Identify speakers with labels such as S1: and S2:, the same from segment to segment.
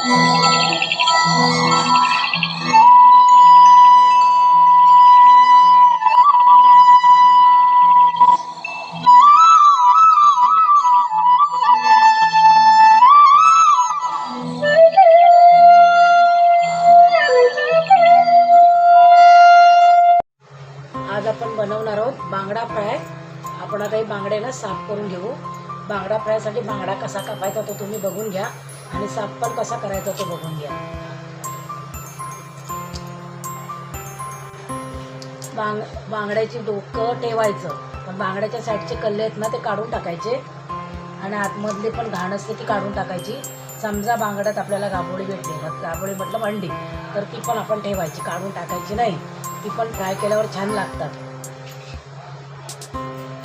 S1: आज आपण बनवणार आहोत बांगडा फ्राय। आपण आता हे बांगड्याला साफ करून घेऊ। बांगडा फ्रायसाठी बांगडा कसा कापायचा तो तुम्ही बघून घ्या आणि साफ पण कसा करायचा तो बघून घ्या। बांगड्याची डोकं ठेवायचं, पण बांगड्याच्या साईडचे कल्ले आहेत ना ते काढून टाकायचे आणि आतमधली पण घाण असते ती काढून टाकायची। समजा बांगड्यात आपल्याला गाभोळी भेटली, गाभोळी मतलब अंडी, तर ती पण आपण ठेवायची, काढून टाकायची नाही। ती पण फ्राय केल्यावर छान लागतात।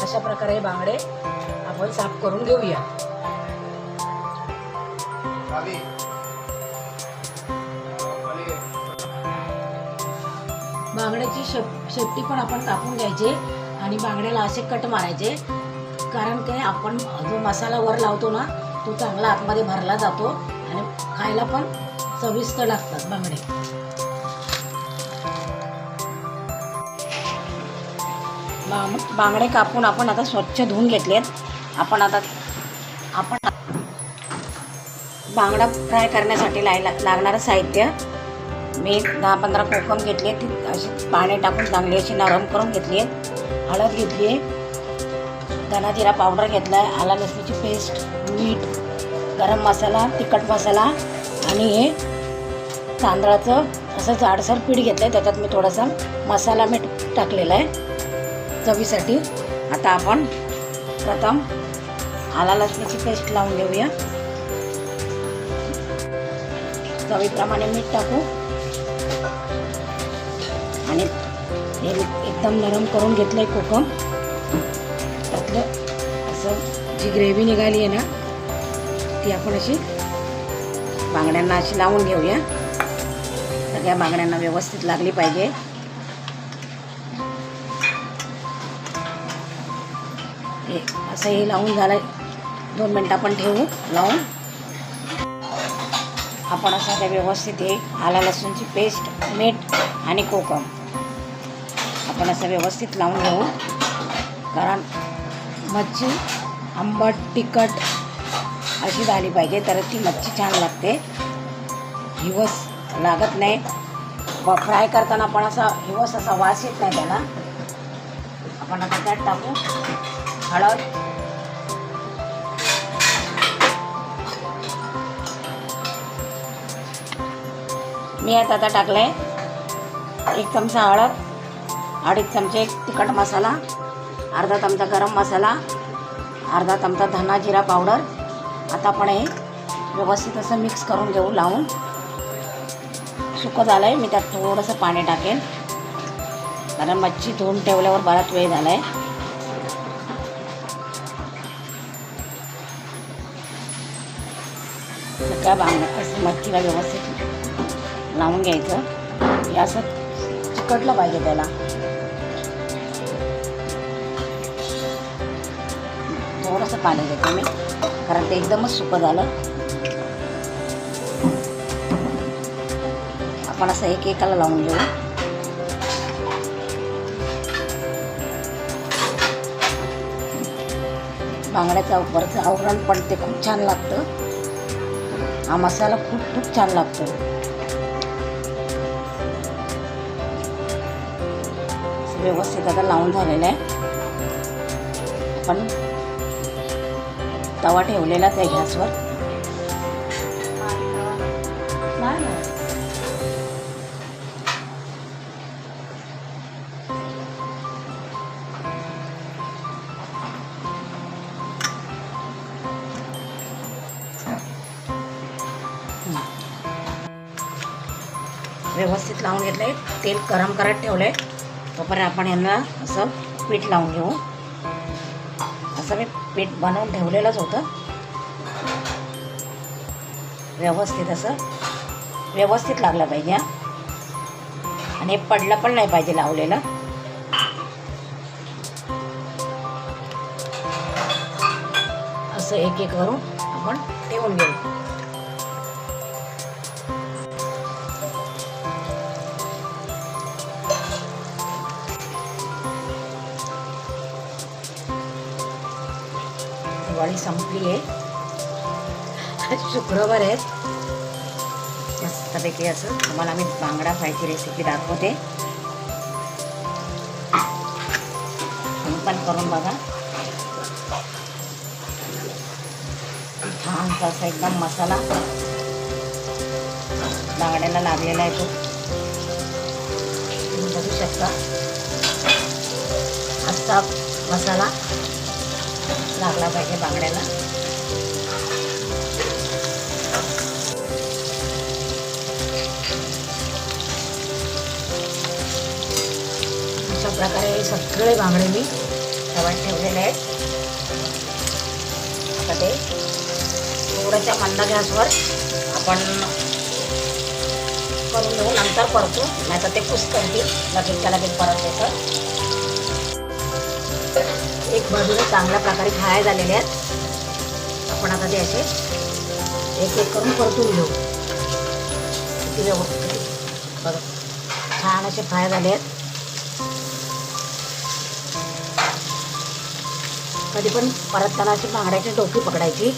S1: अशा प्रकारे हे बांगडे आपण साफ करून घेऊया। बांगड्याची शेपटी पण आपण कापून घ्यायचे आणि बांगड्याला असे कट मारायचे, कारण काय आपण जो मसाला वर लावतो ना तो चांगला आतमध्ये भरला जातो आणि खायला पण चविष्ट लागतात बांगडे। बांगडे कापून आपण आता स्वच्छ धुवून घेतलेत। आपण बांगडा फ्राय करण्यासाठी लागणारं साहित्य, मी 10-15 कोकम घेतले, ती अशी पाणी टाकून चांगली अशी नरम करून घेतली आहे। हळद घेतली आहे, धना जिरा पावडर घेतला आहे, आला लसणाची पेस्ट, मीठ, गरम मसाला, तिखट मसाला आणि हे तांदळाचं असं जाडसर पीठ घेतलं आहे। त्याच्यात मी थोडासा मसाला मीठ टाकलेला आहे चवीसाठी। आता आपण प्रथम आला लसणाची पेस्ट लावून घेऊया, चवीप्रमाणे मीठ टाकू आणि हे एकदम नरम करून घेतलंय कोकम। त्यातलं असं जी ग्रेव्ही निघाली आहे ना ती आपण अशी बांगड्यांना अशी लावून घेऊया। सगळ्या बांगड्यांना व्यवस्थित लागली पाहिजे। असं हे लावून झालं, 2 मिनटं आपण ठेवू लावून। आपण असं ते व्यवस्थित हे आला लसूणची पेस्ट, मीठ आणि कोकम आपण असं व्यवस्थित लावून घेऊ, कारण मच्छी आंबट तिखट अशी झाली पाहिजे तर ती मच्छी छान लागते, हिवस लागत नाही। फ्राय करताना आपण असा हिवस असा वास येत नाही त्याला। आपण आता त्यात टाकू हळद, मी आता टाकलंय 1 चमचा हळद, 2.5 चमचे तिखट मसाला, अर्धा चमचा गरम मसाला, अर्धा चमचा धना जिरा पावडर। आता आपण हे व्यवस्थित असं मिक्स करून घेऊ लावून। सुकं झालं आहे, मी त्यात थोडंसं पाणी टाकेन, कारण मच्छी धुवून ठेवल्यावर बराच वेळ झाला आहे। सगळ्या बांगड्या असं मच्छीला व्यवस्थित लावून घ्यायचं, हे असं चिकटलं पाहिजे त्याला। थोडंसं पाणी देतो मी, कारण ते एकदमच सुकं झालं। आपण असं एकेकाला लावून घेऊ। बांगड्याचं वरचं आवरण पण ते खूप छान लागतं, हा मसाला खूप छान लागतो। व्यवस्थित आता लावून झालेलं आहे। आपण तवा ठेवलेलाच आहे गॅसवर। व्यवस्थित लावून घेतलंय, तेल गरम करत ठेवलंय, तोपर्यंत आपण यांना असं पीठ लावून घेऊ। असं मी पीठ बनवून ठेवलेलंच होतं, व्यवस्थित असं व्यवस्थित लागलं पाहिजे आणि पडलं पण नाही पाहिजे लावलेलं। असं एक एक करून आपण ठेवून घेऊ। दिवाळी संपली आहे, आज शुक्रवार आहेत. मस्तपैकी असं तुम्हाला मी बांगडा फ्रायची रेसिपी दाखवते, तुम्ही पण करून बघा. छानसा असा एकदम मसाला बांगड्याला लागलेला आहे, तो तुम्ही बघू शकता. असा मसाला लागला पाहिजे बांगड्याला. अशा प्रकारे हे सगळे बांगडे मी तव्यात ठेवलेले आहेत. आता ते थोड्याशा मंद गॅसवर आपण करून घेऊ, नंतर परतू, नाही तर ते कुस्करतील लगेचच्या लगेच परतले तर. एक बाजूला चांगल्या प्रकारे फ्राय झालेले आहेत. आपण आता ते असे एक एक करून परतून घेऊ. किती व्यवस्थित बघा, छान असे फ्राय झाले आहेत. कधी पण परतताना अशी बांगड्याची डोकी पकडायची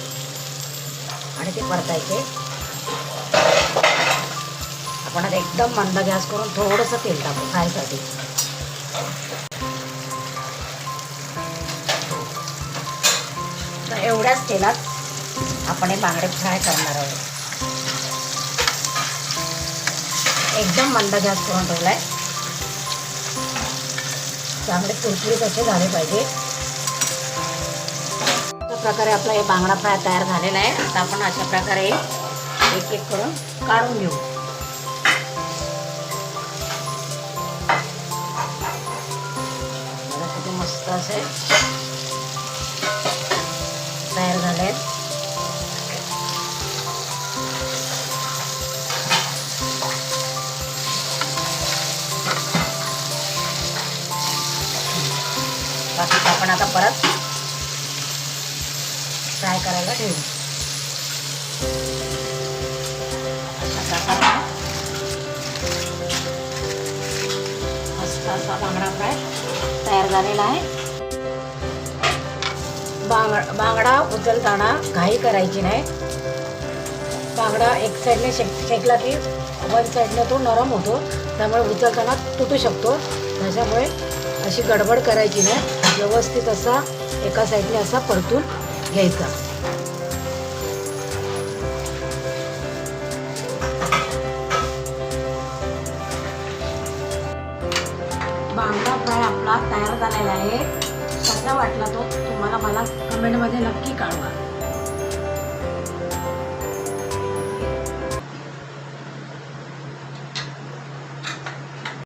S1: आणि ते परतायचे. आपण आता एकदम मंद गॅस करून थोडंसं तेल टाकू फ्रायसाठी. तर एवढ्याच तेलात आपण हे बांगडे फ्राय करणार आहोत. एकदम मंद गॅस करून ठेवलाय. चांगले कुरकुरीत असे झाले पाहिजे. अशा प्रकारे आपला हे बांगडा फ्राय तयार झालेला आहे. आता आपण अशा प्रकारे एक एक करून काढून घेऊ. किती मस्त असे तयार झाले आहेत. बाकी आपण आता परत फ्राय करायला ठेवू. अशा प्रकारे मस्त असा बांगडा फ्राय तयार झालेला आहे. बांगडा उचलताना घाई करायची नाही. बांगडा एक साईडने शेकला की वन साईडने तो नरम होतो, त्यामुळे उचलताना तुटू शकतो. त्याच्यामुळे अशी गडबड करायची नाही. व्यवस्थित असा एका साईडने असा परतून घ्यायचा. बांगडा फ्राय आपला तयार झालेला आहे. कसा वाटला तो तुम्हाला मला कमेंटमध्ये नक्की कळवा.